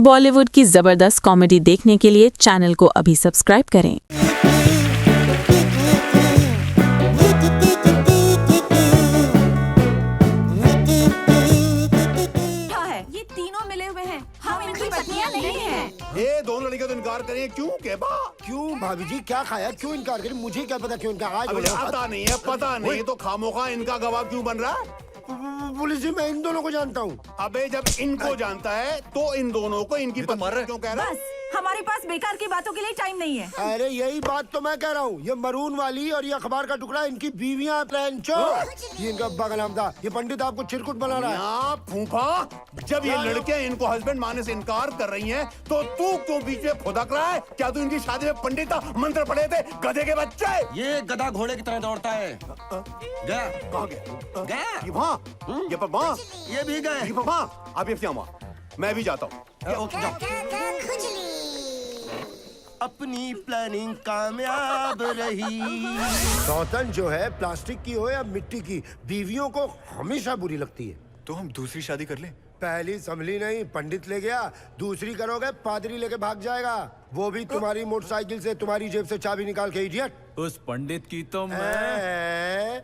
बॉलीवुड की जबरदस्त कॉमेडी देखने के लिए चैनल को अभी सब्सक्राइब करें। ये तीनों मिले हुए हैं, हम इनकी पत्नियां नहीं हैं। ये दोनों लड़कियां तो इनकार करें क्यों केबा? क्यों भाभी जी क्या खाया, क्यों इनकार करें? मुझे क्या पता क्यों इनकार? आज अबे पता नहीं है, पता नहीं तो खामोखा इनका गवाह क्यों बन रहा है? पुलिस जी मैं इन दोनों को जानता हूँ। अबे जब इनको जानता है तो इन दोनों को इनकी पत्नी क्यों कह रहा है? बस हमारे पास बेकार की बातों के लिए टाइम नहीं है। अरे यही बात तो मैं कह रहा हूँ। ये मरून वाली और ये अखबार का टुकड़ा इनकी बीवियां प्लानचो। ये इनका बगलाम था। ये पंडित आपको चिरकुट बना रहा है। यहाँ फूफा, जब ये लड़कियां इनको हस्बैंड मानने से इनकार कर रही हैं, तो तू क्यों बीच में फुदक रहा है? क्या तू इनकी शादी में पंडित मंत्र पढ़े थे? गधे के बच्चे। ये गधा घोड़े की तरह दौड़ता है। गया कहाँ गया? गया ये वहाँ, ये पर वहाँ, ये भी गए। ये पर वहाँ। अब ये क्या हुआ? मैं भी जाता हूँ। ओके जाओ। अपनी प्लानिंग कामयाब रही। सौतन जो है प्लास्टिक की हो या मिट्टी की, बीवियों को हमेशा बुरी लगती है। तो हम दूसरी शादी कर लें? पहली संभली नहीं, पंडित ले गया। दूसरी करोगे पादरी लेके भाग जाएगा, वो भी तुम्हारी मोटरसाइकिल से, तुम्हारी जेब से चाबी निकाल के। इडियट। उस पंडित की तो मैं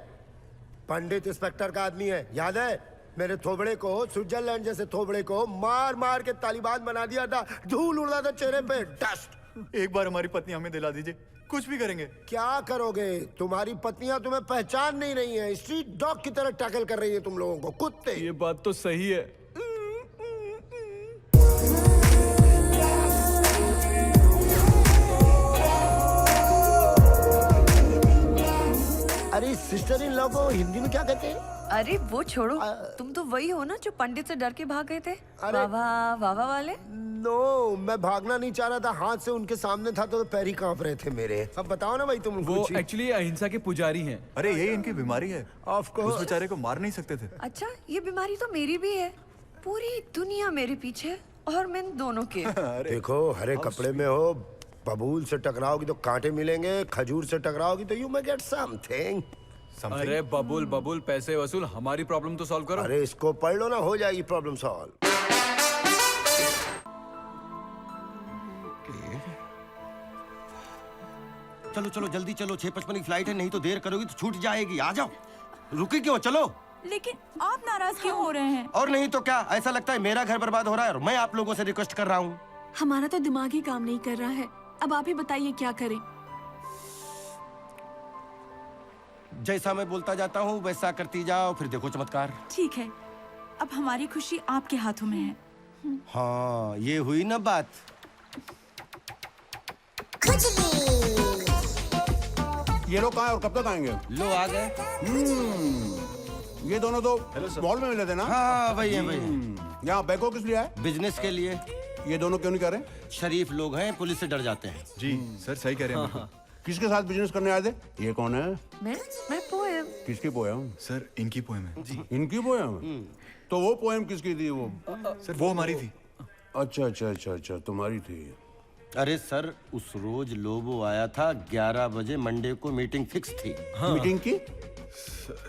पंडित इंस्पेक्टर का आदमी है, याद है? मेरे थोबड़े को, स्विट्जरलैंड जैसे थोबड़े को मार मार के तालिबान बना दिया था। धूल उड़ा था चेहरे पे, डस्ट। एक बार हमारी पत्नी हमें दिला दीजिए, कुछ भी करेंगे। क्या करोगे? तुम्हारी पत्नियां तुम्हें पहचान नहीं रही हैं, स्ट्रीट डॉग की तरह टैकल कर रही हैं तुम लोगों को, कुत्ते। ये बात तो सही है। अरे सिस्टर इन लॉ को हिंदी में क्या कहते हैं? अरे वो छोड़ो, तुम तो वही हो ना जो पंडित से डर के भाग गए थे। अरे- वावा वावा वाले। नो, मैं भागना नहीं चाह रहा था, हाथ से उनके सामने था तो पैर ही कांप रहे थे मेरे। अब बताओ ना भाई, तुम वो कुछ। एक्चुअली अहिंसा के पुजारी हैं। अरे यही इनकी बीमारी है। Of course। उस बेचारे को मार नहीं सकते थे। अच्छा, ये बीमारी तो मेरी भी है। पूरी दुनिया मेरे पीछे और मैं इन दोनों के। देखो, हरे कपड़े में हो, बबूल से टकराओगी तो कांटे मिलेंगे, खजूर से टकराओगी तो यू मे गेट समथिंग। अरे बबुल बबुल पैसे वसूल, हमारी प्रॉब्लम तो सॉल्व करो। अरे इसको पढ़ लो ना, हो जाएगी प्रॉब्लम सॉल्व। चलो चलो जल्दी चलो, 6:55 की फ्लाइट है, नहीं तो देर करोगी तो छूट जाएगी। आ जाओ, रुकी क्यों? चलो। लेकिन आप नाराज क्यों हो रहे हैं? और नहीं तो क्या, ऐसा लगता है मेरा घर बर्बाद हो रहा है और मैं आप लोगों से रिक्वेस्ट कर रहा हूँ। हमारा तो दिमाग ही काम नहीं कर रहा है। अब आप ही बताइए क्या करें। जैसा मैं बोलता जाता हूँ वैसा करती जाओ, फिर देखो चमत्कार। ठीक है, अब हमारी खुशी आपके हाथों में है। हाँ, ये हुई ना बात। ये लोग कहाँ हैं और कब तक आएंगे? लो आ गए। ये दोनों तो मॉल में मिले थे ना? हाँ वही है वही है। यहाँ बैको किस लिए आए? बिजनेस के लिए। ये दोनों क्यों नहीं कर रहे? शरीफ लोग हैं, पुलिस से डर जाते हैं। जी सर सही कह रहे हैं। किसके साथ बिजनेस करने आए थे? ये कौन है? मैं पोएम। किसकी पोयम? सर इनकी पोएम है जी। इनकी पोयम? तो वो पोयम किसकी थी? वो सर वो हमारी थी। अच्छा अच्छा अच्छा अच्छा, तुम्हारी थी। अरे सर, उस रोज लोबो आया था 11 बजे, मंडे को मीटिंग फिक्स थी। मीटिंग की?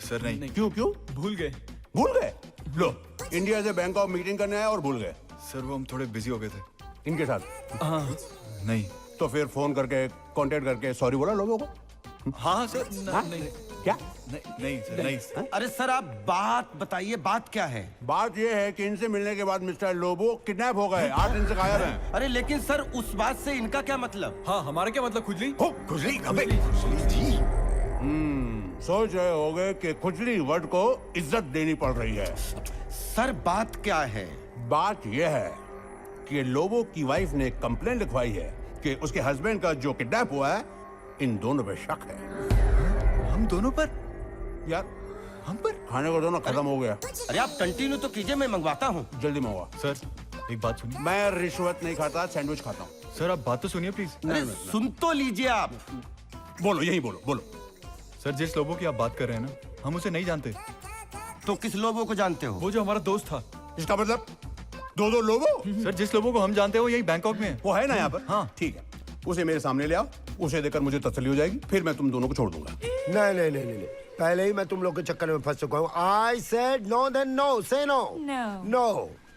सर नहीं, क्यों क्यों? भूल गए। भूल गए? लो, इंडिया से बैंकॉक मीटिंग करने आए और भूल गए। सर वो हम थोड़े बिजी हो गए थे। इनके साथ? हाँ नहीं। तो फिर फोन करके कांटेक्ट करके सॉरी बोला लोगों को? हाँ सर नहीं क्या? नहीं सर नहीं। अरे सर आप बात बताइए, बात क्या है? बात यह है कि इनसे मिलने के बाद मिस्टर लोबो किडनैप हो गए, 8 दिन से गायब हैं। अरे लेकिन सर उस बात से इनका क्या मतलब? हाँ हमारा क्या मतलब? खुजली हो, खुजली अबे, जी। सोच रहे होगे कि खुजली वर्ड को इज्जत देनी पड़ रही है। सर बात क्या है? बात यह है कि लोबो की वाइफ ने कंप्लेन लिखवाई है कि उसके हस्बैंड का जो किडनैप हुआ है, इन दोनों पे शक है। हम दोनों पर? यार हम पर? खाने का दोनों खत्म हो गया। अरे आप कंटिन्यू तो कीजिए, मैं मंगवाता हूँ। जल्दी मंगवा। सर एक बात सुनिए। मैं रिश्वत नहीं खाता, सैंडविच खाता हूँ। सर आप बात तो सुनिए प्लीज। अरे सुन तो लीजिए आप। बोलो, यही बोलो बोलो। सर जिस लोगों की आप बात कर रहे हैं ना, हम उसे नहीं जानते। तो किस लोगों को जानते हो? वो जो हमारा दोस्त था। इसका मतलब दो लोगो? सर जिस लोगों को हम जानते हैं वो यही बैंकॉक में है। वो है ना यहाँ पर? हाँ ठीक है, उसे मेरे सामने ले आओ, उसे देखकर मुझे तसल्ली हो जाएगी, फिर मैं तुम दोनों को छोड़ दूंगा। नहीं नहीं नहीं नहीं, पहले ही मैं तुम लोग के चक्कर में फंस चुका हूँ। I said no then no, say no. No. No.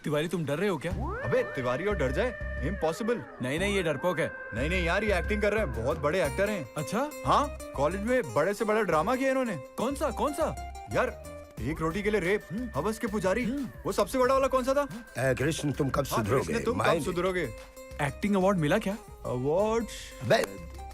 Tiwari तुम डर रहे हो क्या? अबे तिवारी और डर जाए, इम्पॉसिबल। नहीं नहीं, ये डरपोक है। नहीं नहीं यार, ये एक्टिंग कर रहे हैं, बहुत बड़े एक्टर हैं। अच्छा, हाँ, कॉलेज में बड़े से बड़ा ड्रामा किया इन्होंने। कौन सा कौन सा? यार, एक रोटी के लिए रेप, हवस के पुजारी, वो सबसे बड़ा वाला कौन सा था? ए कृष्ण, तुम कब हाँ, सुधरोगे? कृष्ण, तुम कब सुधरोगे? एक्टिंग अवार्ड मिला क्या? अवार्ड? बे,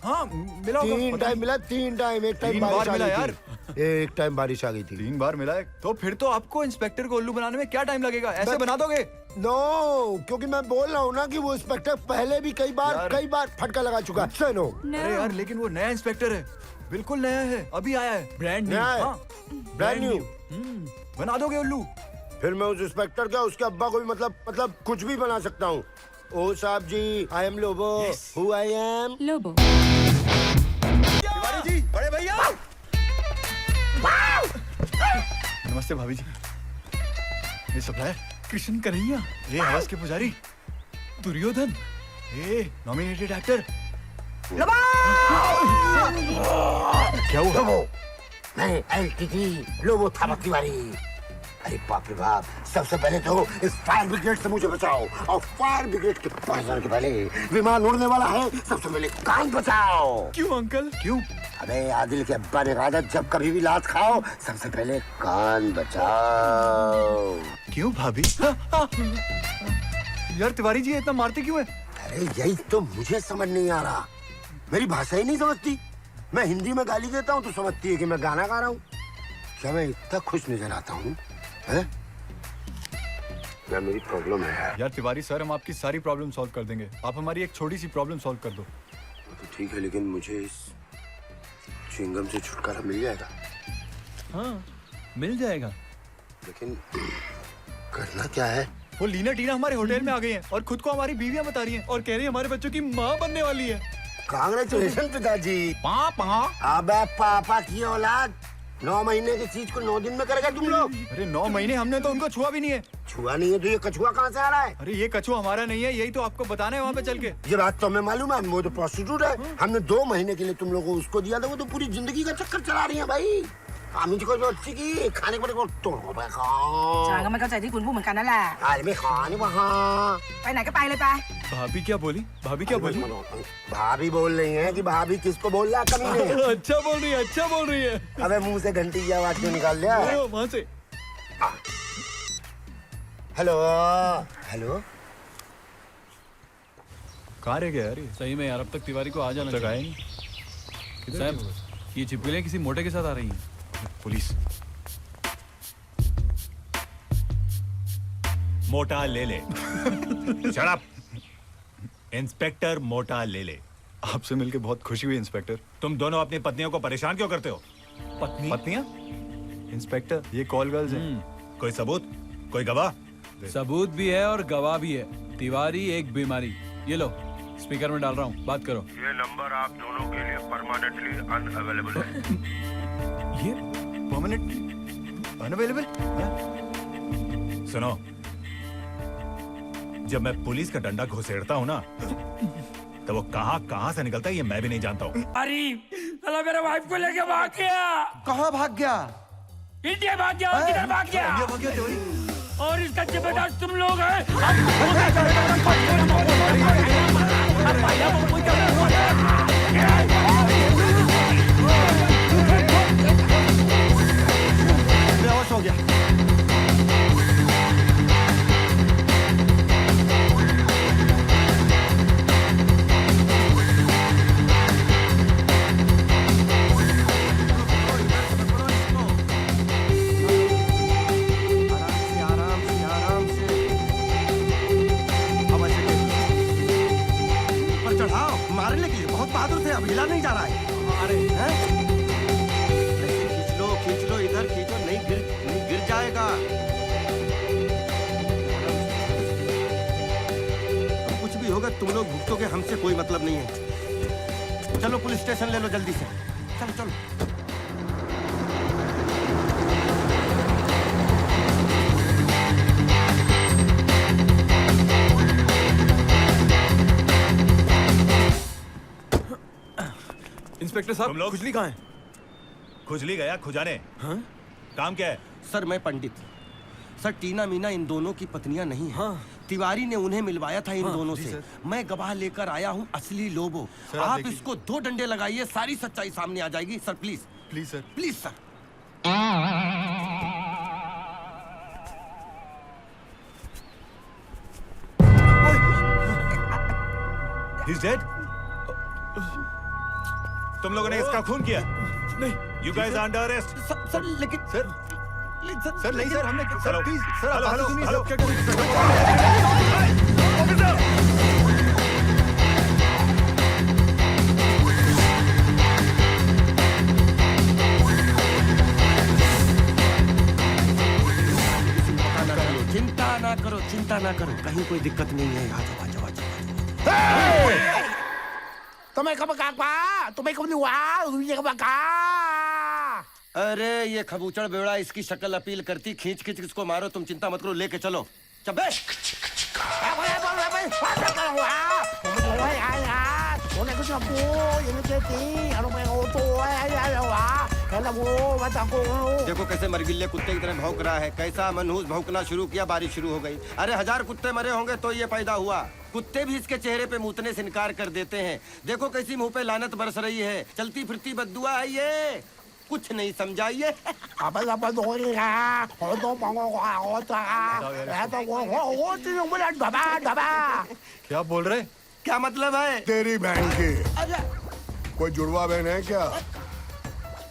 हाँ मिला होगा, 3 पता टाइम नहीं। मिला, 3 टाइम। एक टाइम 3 बारिश बार आ मिला गई यार। थी। एक टाइम बारिश आ गई थी। 3 बार मिला है, तो फिर तो आपको इंस्पेक्टर को उल्लू बनाने में क्या टाइम लगेगा? ऐसे बना दोगे? नो, क्योंकि मैं बोल रहा हूँ ना कि वो इंस्पेक्टर पहले भी कई बार फटका लगा चुका है। सुनो, अरे यार, लेकिन वो नया इंस्पेक्टर है, बिल्कुल नया है, अभी आया है, ब्रांड न्यू। नया है, हाँ, ब्रांड न्यू। बना दोगे उल्लू? फिर मैं उस इंस्पेक्टर का उसके अब्बा को भी मतलब कुछ भी बना सकता हूँ। ओ साहब जी, I am Lobo, who I am Lobo. Tiwari ji, बड़े भैया। नमस्ते भाभी जी। ये सप्लायर कृष्ण कन्हैया, ये हवस के पुजारी, दुर्योधन, ये नॉमिनेटेड एक्टर। क्या हुआ? लोबो नहीं, LTT लोबो था तिवारी। अरे बाप रे बाप, सबसे पहले तो इस फायर ब्रिगेड से मुझे बचाओ, और फायर ब्रिगेड के पास जाने के पहले विमान उड़ने वाला है, सबसे पहले कान बचाओ। क्यों अंकल, क्यों? अबे आदिल के अब्बा ने कहा था, जब कभी भी लात खाओ सबसे पहले कान बचाओ। क्यों भाभी? यार तिवारी जी इतना मारते क्यों है? अरे यही तो मुझे समझ नहीं आ रहा, मेरी भाषा ही नहीं समझती। मैं हिंदी में गाली देता हूँ तो समझती है कि मैं गाना गा रहा हूँ। क्या मैं इतना खुश नजर आता हूँ? क्या मेरी प्रॉब्लम है? यार तिवारी सर, हम आपकी सारी प्रॉब्लम सॉल्व कर देंगे, आप हमारी एक छोटी सी प्रॉब्लम सॉल्व कर दो। तो ठीक है, लेकिन मुझे इस च्युइंगम से छुटकारा मिल जाएगा? हाँ, मिल जाएगा। लेकिन करना क्या है? वो लीना टीना हमारे होटल में आ गई हैं और खुद को हमारी बीवियां बता रही हैं और कह रही है हमारे बच्चों की माँ बनने वाली है। कांग्रेचुलेशन पिताजी। पापा। अबे पापा की औलाद, 9 महीने की चीज को 9 दिन में करेगा तुम लोग? अरे 9 महीने हमने तो उनको छुआ भी नहीं है। छुआ नहीं है तो ये कछुआ कहाँ से आ रहा है? अरे ये कछुआ हमारा नहीं है, यही तो आपको बताना है वहाँ पे चल के। ये बात तो हमें मालूम है, वो तो प्रोस्टिट्यूट है। हमने 2 महीने के लिए तुम लोगों को उसको दिया था, वो तो पूरी जिंदगी का चक्कर चला रही है भाई। आमी जी को जो अच्छी की खाने को को तो ฉันก็ไม่เข้าใจที่คุณพูดเหมือนกันนั่นแหละ अरे मैं खाने वहाँ ไปไหนก็ไปเลยไป भाभी क्या बोली? भाभी क्या बोली? भाभी बोल रही है कि भाभी किसको बोल रहा है कमीने? अच्छा बोल रही है, अच्छा बोल रही है। अबे मुंह से घंटी की आवाज क्यों निकाल लिया? वहाँ से। हेलो हेलो, कहाँ रह गया यार ये? सही में यार, अब तक तिवारी को आ जाना तक आए चाहिए। नहीं? साहब, ये छिपकलियाँ किसी मोटे के साथ आ रही हैं। पुलिस। मोटा ले ले। Shut up. इंस्पेक्टर मोटा ले ले। आपसे मिलके बहुत खुशी हुई इंस्पेक्टर। तुम दोनों अपनी पत्नियों को परेशान क्यों करते हो? पत्नी? पत्नियां? इंस्पेक्टर, ये कॉल गर्ल्स हैं। कोई सबूत, कोई गवाह? सबूत भी है और गवाह भी है। तिवारी एक बीमारी। ये लो, स्पीकर में डाल रहा हूँ, बात करो। ये नंबर आप दोनों के लिए परमानेंटली अनअवेलेबल है। ये परमानेंटली अनअवेलेबल? सुनो, जब मैं पुलिस का डंडा घुसेड़ता हूँ ना, तो वो कहाँ से निकलता है ये मैं भी नहीं जानता हूँ। अरे साला मेरे वाइफ को लेके भाग गया। कहाँ भाग गया? इंडिया भाग गया। और किधर भाग गया? इंडिया भाग गया तिवारी। और इसका जिम्मेदार तुम लोग हैं। बेहोश हो गया। मारने के लिए बहुत बहादुर थे, अब हिला नहीं जा रहा है। खींच लो इधर खींचो, नहीं गिर जाएगा। कुछ भी होगा तुम लोग भुगतोगे, हमसे कोई मतलब नहीं है। चलो पुलिस स्टेशन ले लो जल्दी से, चलो चलो। इंस्पेक्टर साहब, तुम लोग? खुजली कहाँ है? खुजली गया खुजाने। हाँ? काम क्या है? सर मैं पंडित, सर टीना मीना इन दोनों की पत्नियां नहीं हैं। हाँ। तिवारी ने उन्हें मिलवाया था इन दोनों से। मैं गवाह लेकर आया हूँ असली लोबो। आप इसको 2 डंडे लगाइए, सारी सच्चाई सामने आ जाएगी। Sir please please sir, please sir. He's dead? तुम लोगों ने इसका खून किया? नहीं। You guys are under arrest. Sir लेकिन सर नहीं सर, हमने सर प्लीज सर आप बात सुनिए हेलो सर। चिंता ना करो, कहीं कोई दिक्कत नहीं है। आ जाओ। तुम्हें कब कहा? अरे ये खबूचड़ बेवड़ा, इसकी शक्ल अपील करती। खींच इसको मारो। तुम चिंता मत करो, लेके चलो। चबे देखो कैसे मरगिल्ले कुत्ते की तरह भौंक रहा है। कैसा मनहूस भौंकना शुरू किया, बारिश शुरू हो गई। अरे 1000 कुत्ते मरे होंगे तो ये पैदा हुआ। कुत्ते भी इसके चेहरे पे मूतने से इनकार कर देते हैं। देखो कैसी मुंह पे लानत बरस रही है। चलती फिरती बद्दुआ है ये, कुछ नहीं समझाइए। क्या बोल रहे? क्या मतलब है? तेरी बहन की कोई जुड़वा बहन है क्या?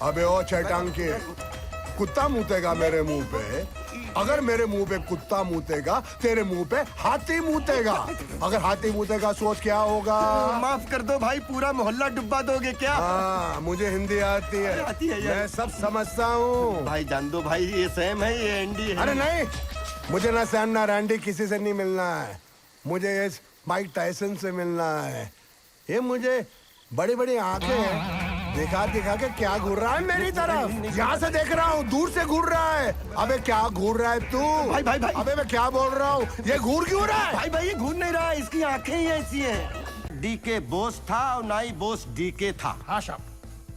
अबे ओ चैटांग के, कुत्ता मूतेगा मेरे मुंह पे। अगर मेरे मुंह पे कुत्ता मूतेगा, तेरे मुंह पे हाथी मूतेगा। अगर हाथी मूतेगा सोच क्या होगा? माफ कर दो भाई, पूरा मोहल्ला डुबा दोगे क्या? हाँ, मुझे हिंदी आती है, मैं सब समझता हूँ। भाई जान दो भाई, ये सैम है, ये एंडी है। अरे नहीं, मुझे ना सैम ना रैंडी किसी से नहीं मिलना है। मुझे इस माइक टायसन से मिलना है। ये मुझे बड़ी बड़ी आंखें हैं, दिखा के क्या घूर रहा है मेरी तरफ? यहाँ से देख रहा हूँ, दूर से घूर रहा है। अबे क्या घूर रहा है तू? भाई। अबे मैं क्या बोल रहा हूँ, ये घूर क्यों रहा है? भाई ये घूर नहीं रहा, इसकी आंखें ही ऐसी हैं। डीके बोस था और नाई बोस डीके था। हाँ साहब,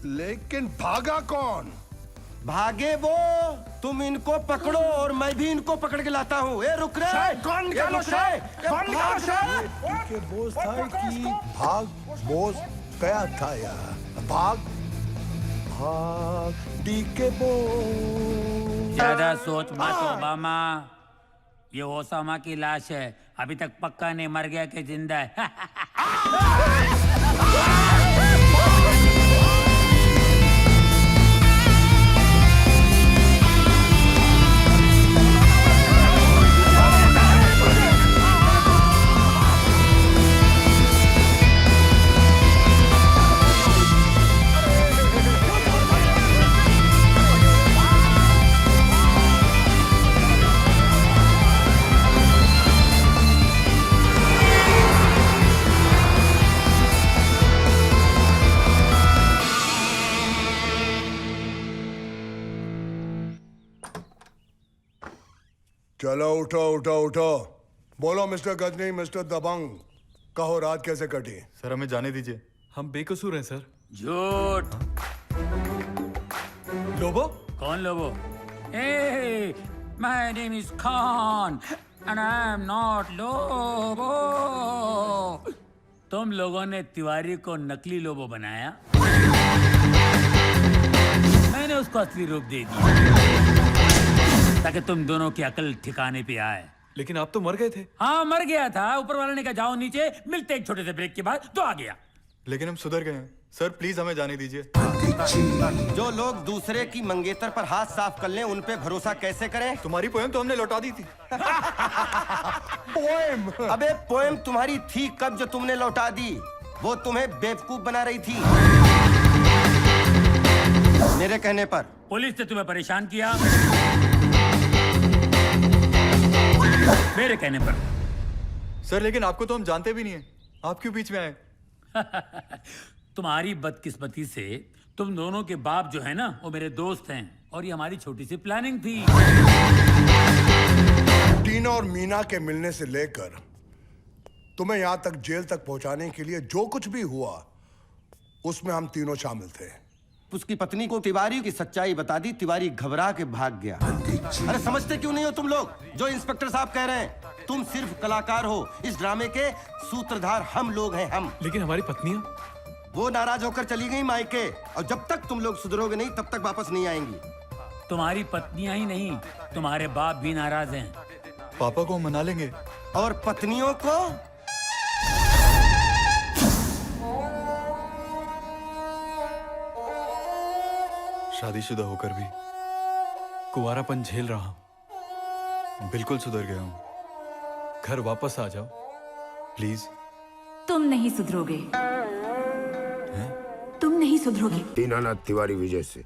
लेकिन भागा कौन? भागे वो, तुम इनको पकड़ो और मैं भी इनको पकड़ के लाता हूँ। ए रुक रे, कौन निकालो डीके बोस था कि भाग बोस गया था यार? भाग डीके बोस। ज्यादा सोच मत ओबामा, ये ओसामा की लाश है। अभी तक पक्का नहीं मर गया कि जिंदा है। चलो उठो। बोलो मिस्टर गजनी, मिस्टर दबंग, कहो रात कैसे कटी? सर हमें जाने दीजिए, हम बेकसूर हैं सर। झूठ। लोबो? कौन Lobo? Hey, my name is Khan and I am not Lobo. तुम लोगों ने तिवारी को नकली लोबो बनाया, मैंने उसको असली रूप दे दिया ताकि तुम दोनों की अकल ठिकाने पे आए। लेकिन आप तो मर गए थे। हाँ मर गया था, ऊपर वाले ने कहा जाओ नीचे, मिलते एक छोटे से ब्रेक के बाद तो आ गया। लेकिन हम सुधर गए हैं सर, प्लीज हमें जाने दीजिए। जो लोग दूसरे की मंगेतर पर हाथ साफ कर लें, उन पे भरोसा कैसे करें? तुम्हारी पोएम तो हमने लौटा दी थी। पोएम? अबे पोएम तुम्हारी थी कब जो तुमने लौटा दी? वो तुम्हें बेवकूफ बना रही थी मेरे कहने पर। पुलिस ने तुम्हें परेशान किया मेरे कहने पर। सर लेकिन आपको तो हम जानते भी नहीं है, आप क्यों बीच में आए? तुम्हारी बदकिस्मती से तुम दोनों के बाप जो है ना, वो मेरे दोस्त हैं और ये हमारी छोटी सी प्लानिंग थी। टीना और मीना के मिलने से लेकर तुम्हें यहां तक जेल तक पहुंचाने के लिए जो कुछ भी हुआ, उसमें हम तीनों शामिल थे। उसकी पत्नी को तिवारी की सच्चाई बता दी। तिवारी घबरा के भाग गया। अरे समझते क्यों नहीं हो तुम लोग? जो इंस्पेक्टर साहब कह रहे हैं, तुम सिर्फ कलाकार हो, इस ड्रामे के सूत्रधार हम लोग हैं, हम। लेकिन हमारी पत्नियां? वो नाराज होकर चली गई मायके, और जब तक तुम लोग सुधरोगे नहीं तब तक वापस नहीं आएंगी। तुम्हारी पत्नियां ही नहीं, तुम्हारे बाप भी नाराज हैं। पापा को मना लेंगे। और पत्नियों को? शादीशुदा होकर भी कुंवारापन झेल रहा हूं। बिल्कुल सुधर गया हूं। घर वापस आ जाओ प्लीज। तुम नहीं सुधरोगे। तुम नहीं सुधरोगे। दीनानाथ तिवारी विजय से।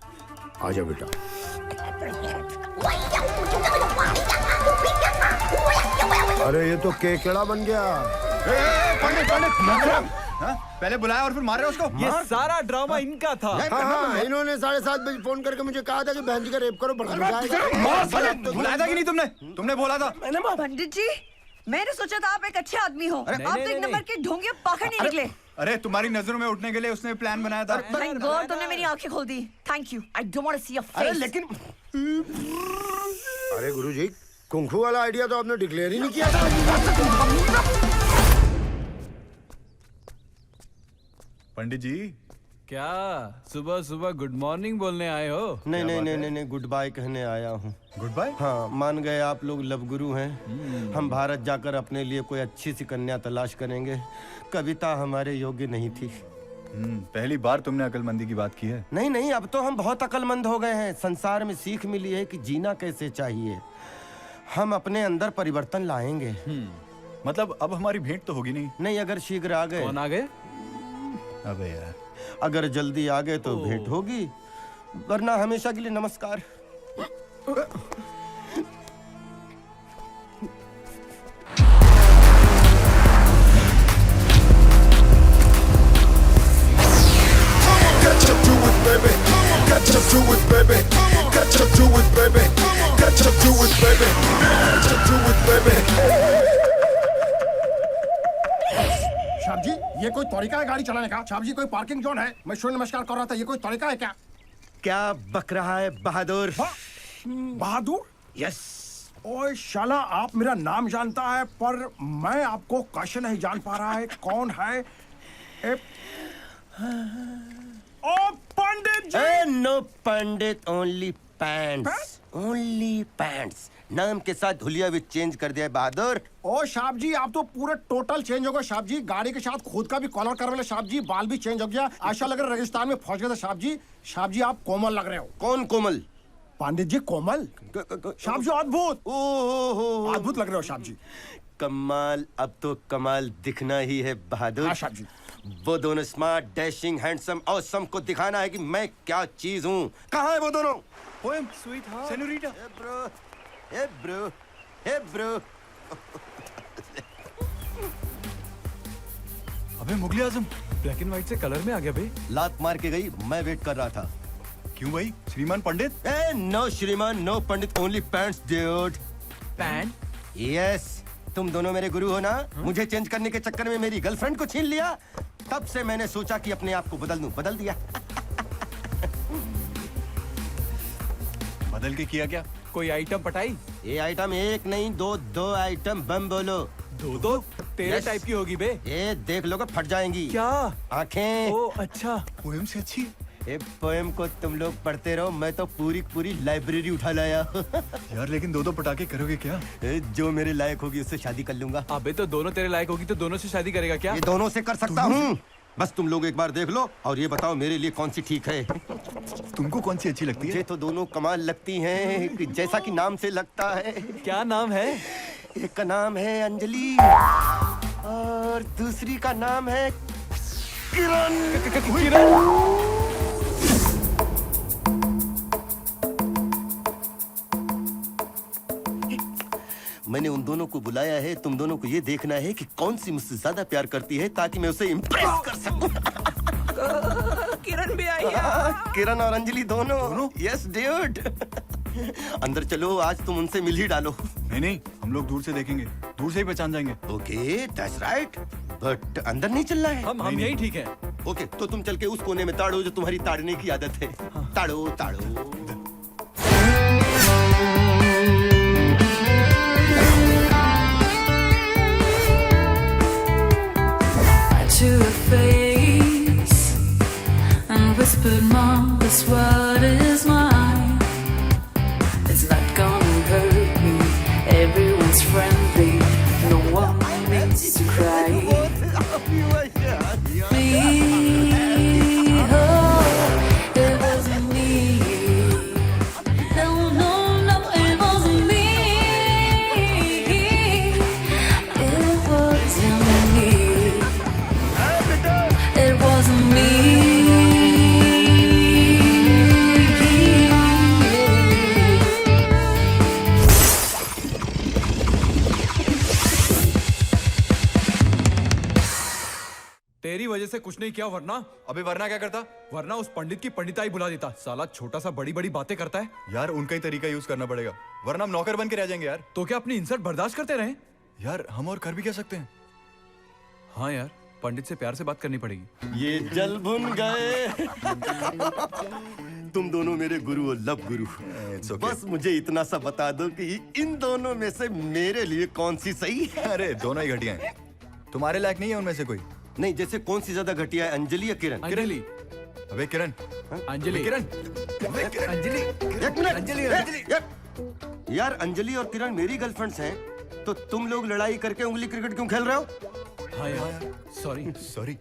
आजा बेटा। अरे ये तो केकड़ा बन गया। पहले बुलाया और फिर मार रहे उसको। ये सारा ड्रामा इनका था। हाँ, इन्होंने 7:30 बजे फोन करके मुझे कहा था कि बहन जी का रेप करो। बुलाया था कि नहीं तुमने? तुमने बोला था। पंडित जी, मैंने सोचा था आप एक अच्छे आदमी हो। आप तो एक नंबर के ढोंगे पाखंड नहीं निकले। अरे तुम्हारी नजरों में उठने के लिए उसने प्लान बनाया था। थैंक गॉड तुमने मेरी आंखें खोल दी। Thank you. I don't want to see your face. लेकिन अरे गुरुजी, कुंफू वाला आइडिया तो आपने डिक्लेयर ही नहीं किया था। पंडित जी, क्या सुबह सुबह गुड मॉर्निंग बोलने आए हो? नहीं, गुड बाय कहने आया हूँ। Good bye? हाँ, मान गए आप लोग लव गुरु हैं। हम भारत जाकर अपने लिए कोई अच्छी सी कन्या तलाश करेंगे। कविता हमारे योग्य नहीं थी। पहली बार तुमने अकलमंदी की बात की है। नहीं, अब तो हम बहुत अकलमंद हो गए हैं। संसार में सीख मिली है कि जीना कैसे चाहिए। हम अपने अंदर परिवर्तन लाएंगे। मतलब अब हमारी भेंट तो होगी नहीं? नहीं, अगर शीघ्र आ गए। कौन आ गए? अबे यार, अगर जल्दी आ गए तो भेंट होगी, वरना हमेशा के लिए नमस्कार। साहब जी, ये कोई तरीका है गाड़ी चलाने का? साहब जी, कोई पार्किंग जोन है? मैं सूर्य नमस्कार कर रहा था। ये कोई तरीका है क्या? क्या बक रहा है बहादुर? बहादुर? यस। ओए शाला, आप मेरा नाम जानता है पर मैं आपको कैसे नहीं जान पा रहा है। कौन है? ओ पंडित जी। नो पंडित, ओनली पैंट्स। Only pants. नाम के साथ हुलिया भी चेंज कर दिया बहादुर। ओ साहब जी, आप तो पूरे टोटल चेंज हो गए साहब जी। गाड़ी के साथ खुद का भी कॉलर करवा ले साहब जी। बाल भी चेंज हो गया। ऐसा लग रहा है रेगिस्तान में फंस गए थे साहब जी। साहब जी, आप कोमल लग रहे हो। कौन कोमल? पंडित जी, कोमल। साहब जी, अद्भुत। ओहो, अद्भुत लग रहे हो साहब जी। कमाल। अब तो कमाल दिखना ही है बहादुर। हाँ साहब जी। वो दोनों स्मार्ट, डैशिंग, हैंडसम, ऑसम को दिखाना है कि मैं क्या चीज हूँ। कहाँ है वो दोनों? Poem, sweet heart, senorita. Hey bro. अबे मुगले आजम, ब्लैक एंड व्हाइट से कलर में आ गया बे। लात मार के गई, मैं वेट कर रहा था। क्यों भाई? श्रीमान पंडित? नो श्रीमान, नो पंडित, only pants dude. Pant? Yes, तुम दोनों मेरे गुरु हो ना। मुझे चेंज करने के चक्कर में मेरी गर्लफ्रेंड को छीन लिया। तब से मैंने सोचा कि अपने आप को बदल दूं। बदल दिया। बदल के किया क्या? कोई आइटम पटाई? ये आइटम एक नहीं, दो आइटम बम बोलो। दो? तेरे टाइप की होगी बे। ये देख लोगे फट जाएंगी। क्या? आंखें। ओ अच्छा। पोएम से अच्छी। ये पोएम को तुम लोग पढ़ते रहो, मैं तो पूरी लाइब्रेरी उठा लाया। यार लेकिन दो पटाखे करोगे क्या? जो मेरे लायक होगी उससे शादी कर लूंगा। अबे तो दोनों तेरे लायक होगी तो दोनों से शादी करेगा क्या? ये दोनों से कर सकता हूँ। बस तुम लोग एक बार देख लो और ये बताओ मेरे लिए कौन सी ठीक है। तुमको कौन सी अच्छी लगती है? मुझे तो दोनों कमाल लगती हैं, कि जैसा कि नाम से लगता है। क्या नाम है? एक का नाम है अंजलि और दूसरी का नाम है किरण। मैंने उन दोनों को बुलाया है। तुम दोनों को ये देखना है कि कौन सी मुझसे ज्यादा प्यार करती है, ताकि मैं उसे इम्प्रेस कर सकूं। किरण भी आई है। किरण और अंजलि दोनों? Yes dude. अंदर चलो, आज तुम उनसे मिल ही डालो। नहीं, हम लोग दूर से देखेंगे, दूर से ही पहचान जाएंगे। ओके, दैट्स राइट, बट अंदर नहीं चलना है। हम यही ठीक है। ओके, तो तुम चल के उस कोने में ताड़ो जो तुम्हारी ताड़ने की आदत है। ताड़ो ताड़ो। To her face and whispered, "Mom, this world is mine. It's not gonna hurt me. Everyone's friendly. No one needs to cry." Me, oh, it wasn't me. No, no, no, it wasn't me. It wasn't me. It wasn't me. तेरी वजह से कुछ नहीं किया, वरना अबे वरना क्या करता? वरना उस पंडित की पंडिताई बुला देता। साला छोटा सा बड़ी बड़ी बातें करता है। यार उनका ही तरीका यूज करना पड़ेगा, वरना हम नौकर बन के रह जाएंगे यार। तो क्या अपनी इंसल्ट बर्दाश्त करते रहे? यार हम और कर भी क्या सकते हैं? हाँ यार, पंडित से प्यार से बात करनी पड़ेगी। ये जल भुन गए। तुम दोनों मेरे गुरु और लब गुरु। okay. बस मुझे इतना सा बता दो कि इन दोनों में से मेरे लिए कौन सी सही है। अरे दोनों ही घटिया हैं। तुम्हारे लायक नहीं है उनमें से कोई? नहीं, जैसे कौन सी ज्यादा घटिया है, अंजलि या किरण? अंजलि। अबे किरण। अंजलि। किरण। अंजलि। एक मिनट। अंजलि। यार अंजलि और किरण मेरी गर्लफ्रेंड्स हैं, तो तुम लोग लड़ाई करके उंगली क्रिकेट क्यों खेल रहे हो? हाँ यार, सॉरी,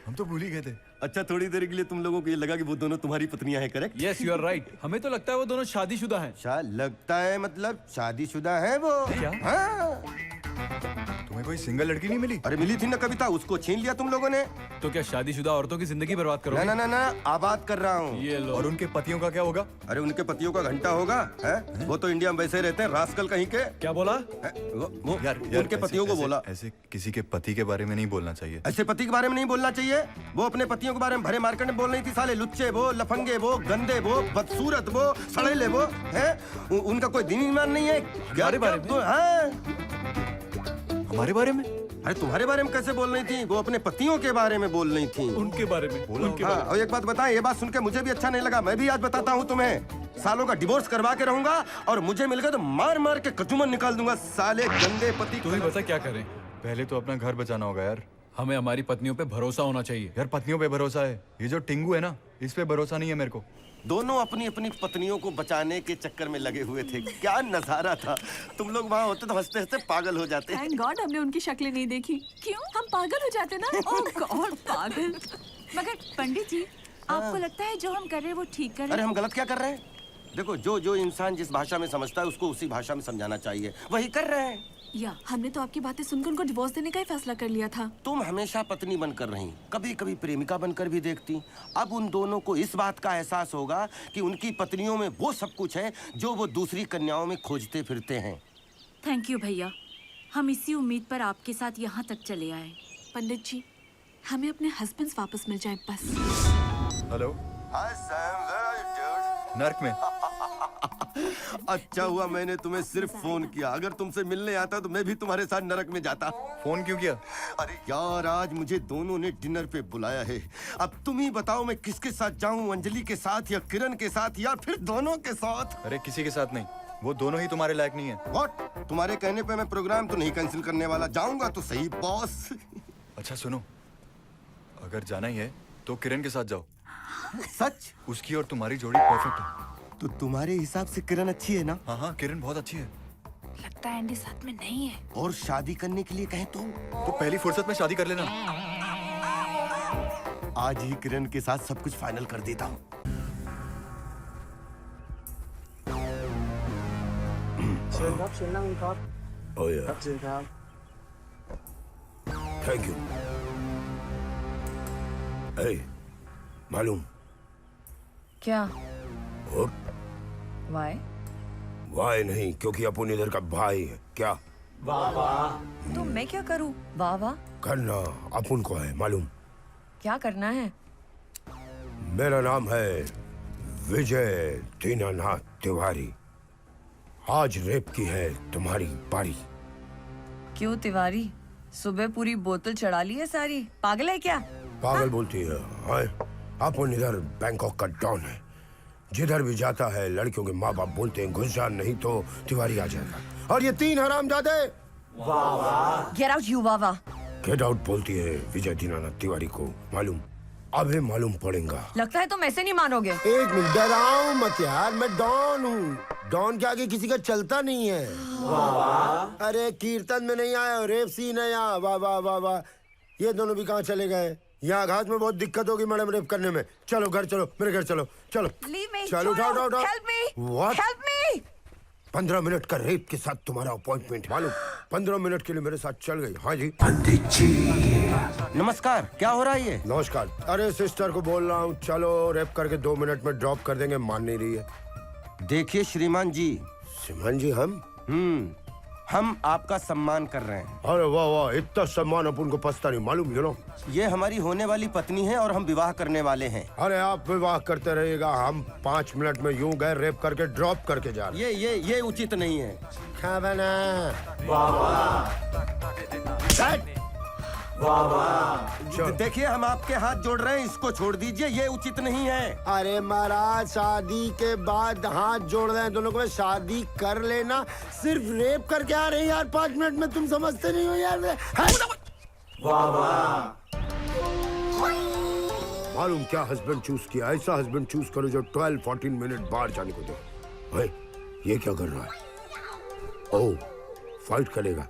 हम तो भूल ही गए थे। अच्छा, थोड़ी देर के लिए तुम लोगों को ये लगा कि वो दोनों तुम्हारी पत्नियां हैं, correct? Yes, you are right. हमें तो लगता है वो दोनों शादीशुदा हैं। शायद लगता है, मतलब शादीशुदा है वो। क्या? हाँ। तुम्हें कोई सिंगल लड़की नहीं मिली? अरे मिली थी ना कविता, उसको छीन लिया तुम लोगों ने। तो क्या शादीशुदा औरतों की जिंदगी बर्बाद करोगे? ना ना ना, आबाद कर रहा हूँ। ये लो। और उनके पतियों का क्या होगा? अरे उनके पतियों का घंटा होगा है? वो तो इंडिया में वैसे रहते हैं, रास्कल कहीं के। क्या बोला? वो यार उनके पतियों को बोला। ऐसे किसी के पति के बारे में नहीं बोलना चाहिए। ऐसे पति के बारे में नहीं बोलना चाहिए। वो अपने पतियों के बारे में भरे मार्केट में बोल रही थी। साले लुच्चे वो, लफंगे वो, गंदे वो, बदसूरत वो, सड़ेले वो है। उनका कोई दीन ईमान नहीं है। हमारे बारे में? हाँ। हमारे बारे में? अरे तुम्हारे बारे में कैसे बोल रही थी? वो अपने पतियों के बारे में बोल रही थी। उनके बारे में उनके हाँ, और एक बात बताएं, ये बात सुन के मुझे भी अच्छा नहीं लगा। मैं भी आज बताता हूँ तुम्हें। सालों का डिवोर्स करवा के रहूंगा और मुझे मिल गया तो मार मार के कचूमन निकाल दूंगा। साले गंदे पति। तू ही बता क्या करें? पहले तो अपना घर बचाना होगा यार। हमें हमारी पत्नियों पे भरोसा होना चाहिए। यार पत्नियों पे भरोसा है, ये जो टिंगू है ना, इस पे भरोसा नहीं है मेरे को। दोनों अपनी अपनी पत्नियों को बचाने के चक्कर में लगे हुए थे। क्या नजारा था। तुम लोग वहाँ होते तो हंसते हंसते पागल हो जाते। थैंक गॉड हमने उनकी शक्लें नहीं देखी। क्यों? हम पागल हो जाते ना। ओह गॉड, पागल। मगर पंडित जी, आपको लगता है जो हम कर रहे हैं वो ठीक कर रहे हैं? अरे हम गलत क्या कर रहे हैं? देखो, जो इंसान जिस भाषा में समझता है उसको उसी भाषा में समझाना चाहिए। वही कर रहे हैं। या हमने तो आपकी बातें सुनकर उनको डिवोर्स देने का ही फैसला कर लिया था। तुम हमेशा पत्नी बनकर रही, कभी कभी प्रेमिका बनकर भी देखती। अब उन दोनों को इस बात का एहसास होगा कि उनकी पत्नियों में वो सब कुछ है जो वो दूसरी कन्याओं में खोजते फिरते हैं। थैंक यू भैया, हम इसी उम्मीद पर आपके साथ यहाँ तक चले आए। पंडित जी, हमें अपने हस्बैंड्स वापस मिल जाए बस। हेलो। नर्क में। अच्छा हुआ मैंने तुम्हें सिर्फ फोन किया। अगर तुमसे मिलने आता तो मैं भी तुम्हारे साथ नरक में जाता। फोन क्यों किया? अरे यार, आज मुझे दोनों ने डिनर पे बुलाया है। अब तुम ही बताओ मैं किसके साथ जाऊं, अंजलि के साथ या किरण के साथ या फिर दोनों के साथ? अरे किसी के साथ नहीं, वो दोनों ही तुम्हारे लायक नहीं है। व्हाट? तुम्हारे कहने पे मैं प्रोग्राम तो नहीं कैंसिल करने वाला, जाऊंगा तो सही बॉस। अच्छा सुनो, अगर जाना ही है तो किरण के साथ जाओ। सच? उसकी और तुम्हारी जोड़ी परफेक्ट है। तो तुम्हारे हिसाब से किरण अच्छी है ना? हाँ हाँ, किरण बहुत अच्छी है। लगता है एंडी साथ में नहीं है। और शादी करने के लिए कहे तो पहली फुर्सत में शादी कर लेना। आज ही किरण के साथ सब कुछ फाइनल कर देता हूँ। Thank you. मालूम? क्या? और वाई? वाई नहीं, क्योंकि अपन इधर का भाई है। क्या? तो मैं क्या करूं? वाह वाह। करना अपन को है, मालूम? क्या करना है? मेरा नाम है विजय दीनानाथ तिवारी। आज रेप की है तुम्हारी बारी। क्यों तिवारी, सुबह पूरी बोतल चढ़ा ली है सारी? पागल है क्या? पागल बोलती है। हाय, अपन इधर बैंकॉक का डॉन है। जिधर भी जाता है लड़कियों के माँ बाप बोलते हैं घुस जा, नहीं तो तिवारी आ जाएगा। और ये 3 हरामजादे गेट आउट यू वावा। गेट आउट बोलती है विजय दीनानाथ तिवारी को। मालूम, अभी मालूम पड़ेगा। लगता है तुम ऐसे नहीं मानोगे। एक मिनट, डराओ मत यार, मैं डॉन हूँ। डॉन के आगे किसी का चलता नहीं है। अरे कीर्तन में नहीं आया, रेप सीन है यहाँ। वाह वाह वाह वाह। ये दोनों भी कहाँ चले गए? यहाँ घास में बहुत दिक्कत होगी मैडम रेप करने में। चलो घर चलो, मेरे घर चलो। चलो चलो, उठाओ उठाओ उठाओ। Help me, What? Help me. 15 minute का रेप के साथ तुम्हारा अपॉइंटमेंट। मालूम, 15 मिनट के लिए मेरे साथ चल गई। हाँ जी नमस्कार, क्या हो रहा है ये? नमस्कार। अरे सिस्टर को बोल रहा हूँ चलो रेप करके 2 मिनट में ड्रॉप कर देंगे, मान नहीं रही है। देखिए श्रीमान जी। श्रीमान जी हम आपका सम्मान कर रहे हैं। अरे वाह वाह, इतना सम्मान अपन को पछता नहीं। मालूम यू नो, ये हमारी होने वाली पत्नी है और हम विवाह करने वाले हैं। अरे आप विवाह करते रहिएगा, हम 5 मिनट में यूं गए रेप करके ड्रॉप करके जा रहे। ये उचित नहीं है। क्या बना? देखिए हम आपके हाथ जोड़ रहे हैं, इसको छोड़ दीजिए, ये उचित नहीं है। अरे महाराज, शादी के बाद हाथ जोड़ रहे हैं दोनों को। शादी कर लेना, सिर्फ रेप करके आ रहे हैं यार 5 मिनट में। तुम समझते नहीं हो यार। मालूम क्या हस्बैंड चूज किया? ऐसा हस्बैंड चूज करो जो 12-14 मिनट बाहर जाने को दे। भाई ये क्या कर रहा है? ओह, फाइट करेगा।